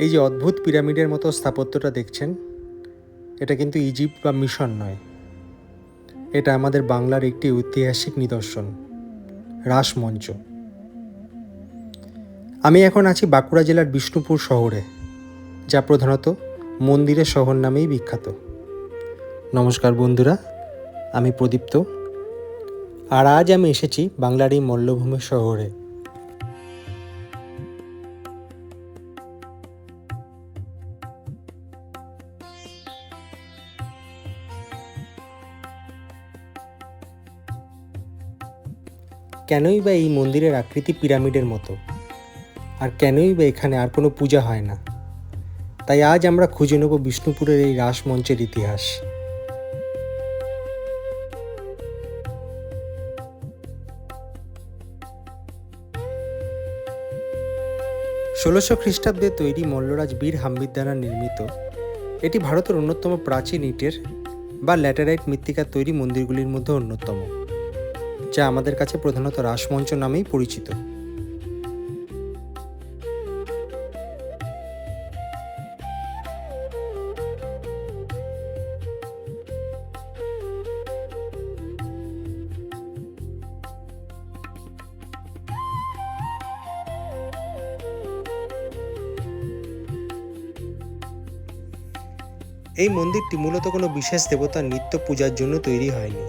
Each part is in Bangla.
এই যে অদ্ভুত পিরামিডের মতো স্থাপত্যটা দেখছেন, এটা কিন্তু ইজিপ্ট বা মিশর নয়, এটা আমাদের বাংলার একটি ঐতিহাসিক নিদর্শন, রাসমঞ্চ। আমি এখন আছি বাঁকুড়া জেলার বিষ্ণুপুর শহরে, যা প্রধানত মন্দিরের শহর নামেই বিখ্যাত। নমস্কার বন্ধুরা, আমি প্রদীপ্ত, আর আজ আমি এসেছি বাংলার এই মল্লভূমি শহরে। কেনই বা এই মন্দিরের আকৃতি পিরামিডের মতো, আর কেনই বা এখানে আর কোনো পূজা হয় না? তাই আজ আমরা খুঁজে নেব বিষ্ণুপুরের এই রাসমঞ্চের ইতিহাস। ষোলোশো খ্রিস্টাব্দে তৈরি মল্লরাজ বীর হাম্বির দ্বারা নির্মিত এটি ভারতের অন্যতম প্রাচীন ইটের বা ল্যাটেরাইট মৃত্তিকার তৈরি মন্দিরগুলির মধ্যে অন্যতম, যা আমাদের কাছে প্রধানত রাসমঞ্চ নামেই পরিচিত। এই মন্দিরটি মূলত কোনো বিশেষ দেবতার নিত্য পূজার জন্য তৈরি হয়নি,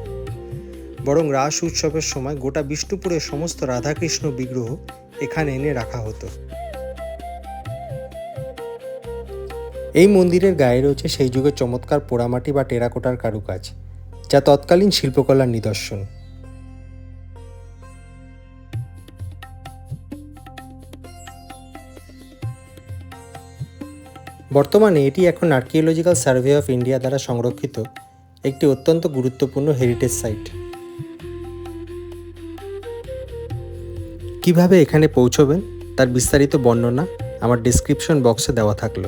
বরং রাস উৎসবের সময় গোটা বিষ্ণুপুরের সমস্ত রাধাকৃষ্ণ বিগ্রহ এখানে এনে রাখা হতো। এই মন্দিরের গায়ে রয়েছে সেই যুগের চমৎকার পোড়ামাটি বা টেরাকোটার কারুকাজ, যা তৎকালীন শিল্পকলার নিদর্শন। বর্তমানে এটি এখন আর্কিওলজিক্যাল সার্ভে অফ ইন্ডিয়া দ্বারা সংরক্ষিত একটি অত্যন্ত গুরুত্বপূর্ণ হেরিটেজ সাইট। কিভাবে এখানে পৌঁছবেন তার বিস্তারিত বর্ণনা আমার ডেসক্রিপশন বক্সে দেওয়া থাকলো।